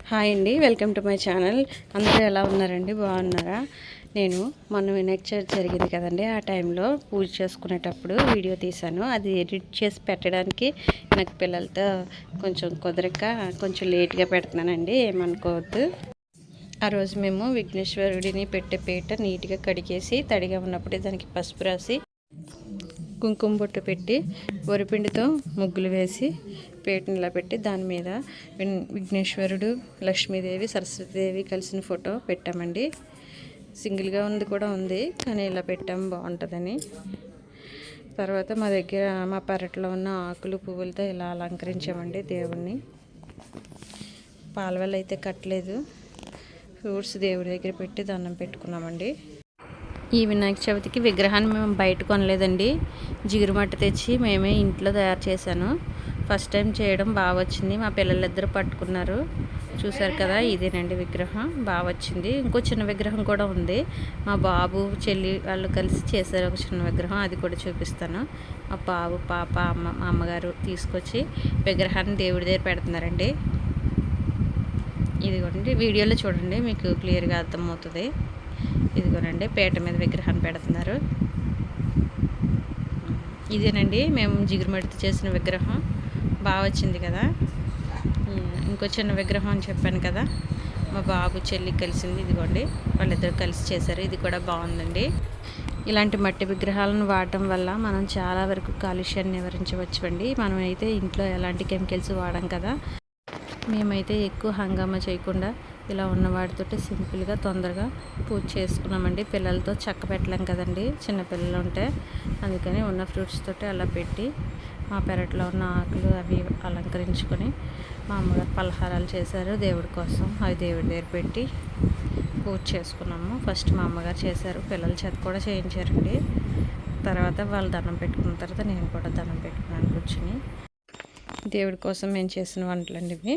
Hi అండి, welcome to my channel. అందరూ ఎలా ఉన్నారండి? బాగున్నారా? నేను మొన్న వినాయక చవితి జరిగింది కదండి, ఆ టైంలో పూజ చేసుకునేటప్పుడు వీడియో తీశాను. అది ఎడిట్ చేసి పెట్టడానికి నాకు పిల్లలతో కొంచెం కుదరక కొంచెం లేట్గా పెడుతున్నానండి, ఏమనుకోవద్దు. ఆ రోజు మేము విఘ్నేశ్వరుడిని పెట్టే పీట నీట్గా కడిగేసి తడిగా ఉన్నప్పుడే దానికి పసుపు రాసి కుంకుమ బొట్టు పెట్టి వరిపిండితో ముగ్గులు వేసి పీటను ఇలా పెట్టి దాని మీద విఘ్నేశ్వరుడు, లక్ష్మీదేవి, సరస్వతీదేవి కలిసిన ఫోటో పెట్టామండి. సింగిల్గా ఉంది కూడా ఉంది, కానీ ఇలా పెట్టాము బాగుంటుందని. తర్వాత మా దగ్గర మా పెరట్లో ఉన్న ఆకులు పువ్వులతో ఇలా అలంకరించామండి దేవుణ్ణి. పాలవెల్ల అయితే కట్టలేదు, ఫ్రూట్స్ దేవుడి దగ్గర పెట్టి దండం పెట్టుకున్నామండి. ఈ వినాయక చవితికి విగ్రహాన్ని మేము బయట కొనలేదండి, జిగురుమట్టి తెచ్చి మేమే ఇంట్లో తయారు చేశాను. ఫస్ట్ టైం చేయడం బాగా వచ్చింది. మా పిల్లలిద్దరూ పట్టుకున్నారు, చూసారు కదా, ఇదేనండి విగ్రహం, బాగా వచ్చింది. ఇంకో చిన్న విగ్రహం కూడా ఉంది, మా బాబు చెల్లి వాళ్ళు కలిసి చేశారు ఒక చిన్న విగ్రహం, అది కూడా చూపిస్తాను. మా బాబు, పాప, మా అమ్మగారు తీసుకొచ్చి విగ్రహాన్ని దేవుడి దగ్గర పెడుతున్నారండి. ఇదిగోండి, వీడియోలో చూడండి, మీకు క్లియర్గా అర్థమవుతుంది. ఇదిగోనండి, పీట మీద విగ్రహాన్ని పెడుతున్నారు. ఇదేనండి మేము జిగురుమడితో చేసిన విగ్రహం, బాగా వచ్చింది కదా. ఇంకో చిన్న విగ్రహం అని చెప్పాను కదా, మా బాబు చెల్లి కలిసింది, ఇదిగోండి, వాళ్ళిద్దరు కలిసి చేశారు. ఇది కూడా బాగుందండి. ఇలాంటి మట్టి విగ్రహాలను వాడటం వల్ల మనం చాలా వరకు కాలుష్యాన్ని నివారించవచ్చండి. మనం అయితే ఇంట్లో ఎలాంటి కెమికల్స్ వాడాం కదా. మేమైతే ఎక్కువ హంగామా చేయకుండా ఇలా ఉన్న వాటితోటి సింపుల్గా తొందరగా పూజ చేసుకున్నామండి. పిల్లలతో చక్క పెట్టలేం కదండి, చిన్నపిల్లలు ఉంటే, అందుకని ఉన్న ఫ్రూట్స్ తోటి అలా పెట్టి మా పెరట్లో ఉన్న ఆకులు అవి అలంకరించుకొని మా అమ్మగారు పలహారాలు చేశారు దేవుడి కోసం. అవి దేవుడి దగ్గర పెట్టి పూజ చేసుకున్నాము. ఫస్ట్ మా అమ్మగారు చేశారు, పిల్లల చేత కూడా చేయించారండి. తర్వాత వాళ్ళు దండం పెట్టుకున్న తర్వాత నేను కూడా దండం పెట్టుకున్నాను కూర్చుని. దేవుడి కోసం మేము చేసిన వంటలండి ఇవి.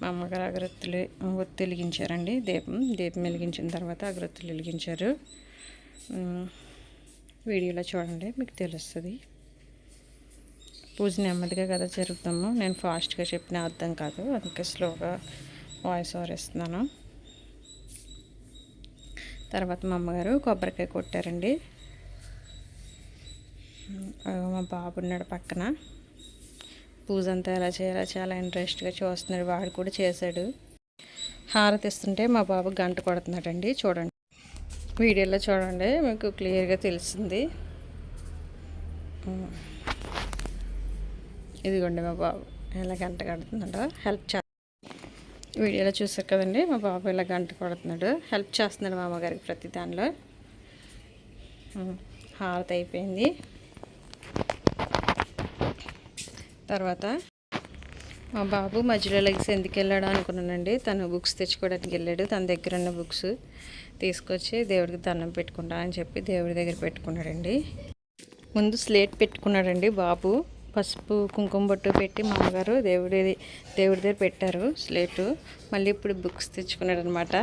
మా అమ్మగారు అగరత్తులు ఒత్తి వెలిగించారండి, దీపం వెలిగించిన తర్వాత అగరత్తులు వెలిగించారు. వీడియోలో చూడండి, మీకు తెలుస్తుంది. పూజ నెమ్మదిగా కదా జరుగుతాము, నేను ఫాస్ట్గా చెప్పిన అర్థం కాదు, అందుకే స్లోగా వాయిస్ ఓవర్ ఇస్తున్నాను. తర్వాత మా అమ్మగారు కొబ్బరికాయ కొట్టారండి. మా బాబు ఉన్నాడు పక్కన, పూజ అంతా ఎలా చేయాలో చాలా ఇంట్రెస్ట్గా చూస్తున్నాడు, వాడు కూడా చేశాడు. హారతి ఇస్తుంటే మా బాబు గంట కొడుతున్నాడండి, చూడండి, వీడియోలో చూడండి, మీకు క్లియర్గా తెలుస్తుంది. ఇదిగోండి మా బాబు ఎలా గంట కడుతున్నాడో, వీడియోలో చూసారు కదండి, మా బాబు ఇలా గంట కొడుతున్నాడు, హెల్ప్ చేస్తున్నాడు మా అమ్మగారికి ప్రతి దానిలో. హారతి అయిపోయింది. తర్వాత మా బాబు మధ్యలో లెగ్స్ ఎందుకు వెళ్ళాడు అనుకున్నానండి, తను బుక్స్ తెచ్చుకోవడానికి వెళ్ళాడు. తన దగ్గర ఉన్న బుక్స్ తీసుకొచ్చి దేవుడికి దండం పెట్టుకుంటా అని చెప్పి దేవుడి దగ్గర పెట్టుకున్నాడండి. ముందు స్లేట్ పెట్టుకున్నాడండి బాబు, పసుపు కుంకుమ బొట్టు పెట్టి మా అమ్మగారు దేవుడి దగ్గర పెట్టారు స్లేటు. మళ్ళీ ఇప్పుడు బుక్స్ తెచ్చుకున్నాడు అనమాట.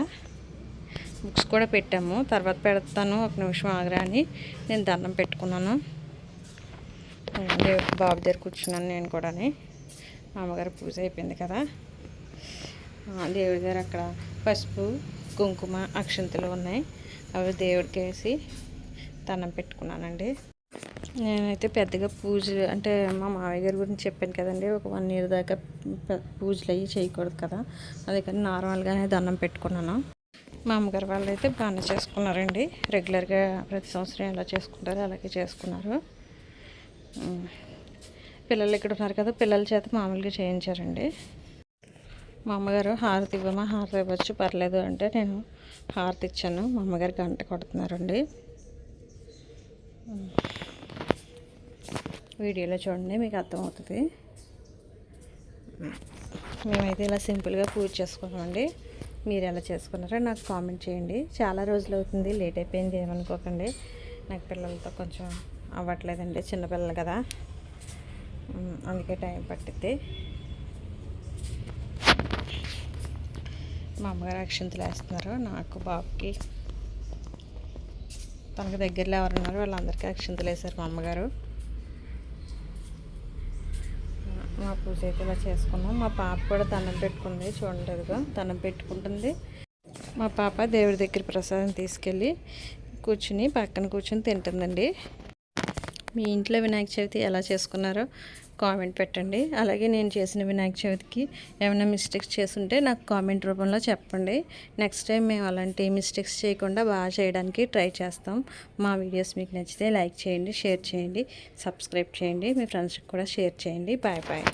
బుక్స్ కూడా పెట్టాము, తర్వాత పెడతాను, ఒక నిమిషం ఆగరా అని నేను దండం పెట్టుకున్నాను. దేవుడి బాబు దగ్గర కూర్చున్నాను నేను కూడా. మా అమ్మగారు పూజ అయిపోయింది కదా, దేవుడి దగ్గర అక్కడ పసుపు కుంకుమ అక్షంతలు ఉన్నాయి, అవి దేవుడికి వేసి దండం పెట్టుకున్నానండి. నేనైతే పెద్దగా పూజ అంటే మా మావయ్య గారి గురించి చెప్పాను కదండి, ఒక 1 year దాకా పూజలు అయ్యి చేయకూడదు కదా, అందుకని నార్మల్గానే దండం పెట్టుకున్నాను. మా అమ్మగారు వాళ్ళు అయితే బాగానే చేసుకున్నారండి, రెగ్యులర్గా ప్రతి సంవత్సరం ఎలా చేసుకుంటారో అలాగే చేసుకున్నారు. పిల్లలు ఇక్కడ ఉన్నారు కదా, పిల్లల చేత మామూలుగా చేయించారండి. మా అమ్మగారు హారతి ఇవ్వమా, హారతి ఇవ్వచ్చు పర్లేదు అంటే నేను హారతి ఇచ్చాను. మా అమ్మగారు గంట కొడుతున్నారండి. వీడియోలో చూడండి, మీకు అర్థమవుతుంది. మేమైతే ఇలా సింపుల్గా పూజ చేసుకున్నామండి. మీరు ఎలా చేసుకున్నారో నాకు కామెంట్ చేయండి. చాలా రోజులు అవుతుంది, లేట్ అయిపోయింది ఏమనుకోకండి, నాకు పిల్లలతో కొంచెం అవ్వట్లేదండి, చిన్నపిల్లలు కదా, అందుకే టైం పట్టిద్ది. మా అమ్మగారు అక్షంతలు వేస్తున్నారు నాకు, బాబుకి, తనకు దగ్గరలో ఎవరున్నారు వాళ్ళందరికీ అక్షంతలు వేశారు మా అమ్మగారు. మా పూజ అయితే ఇలా చేసుకున్నాం. మా పాప కూడా దండం పెట్టుకుంది, చూడలేదుగా దండం పెట్టుకుంటుంది. మా పాప దేవుడి దగ్గర ప్రసాదం తీసుకెళ్ళి పక్కన కూర్చుని తింటుందండి. మీ ఇంట్లో వినాయక చవితి ఎలా చేసుకున్నారో కామెంట్ పెట్టండి. అలాగే నేను చేసిన వినాయక చవితికి ఏమైనా మిస్టేక్స్ చేసుంటే నాకు కామెంట్ రూపంలో చెప్పండి. నెక్స్ట్ టైం మేము అలాంటి మిస్టేక్స్ చేయకుండా బాగా చేయడానికి ట్రై చేస్తాం. మా వీడియోస్ మీకు నచ్చితే లైక్ చేయండి, షేర్ చేయండి, సబ్స్క్రైబ్ చేయండి, మీ ఫ్రెండ్స్కి కూడా షేర్ చేయండి. Bye bye.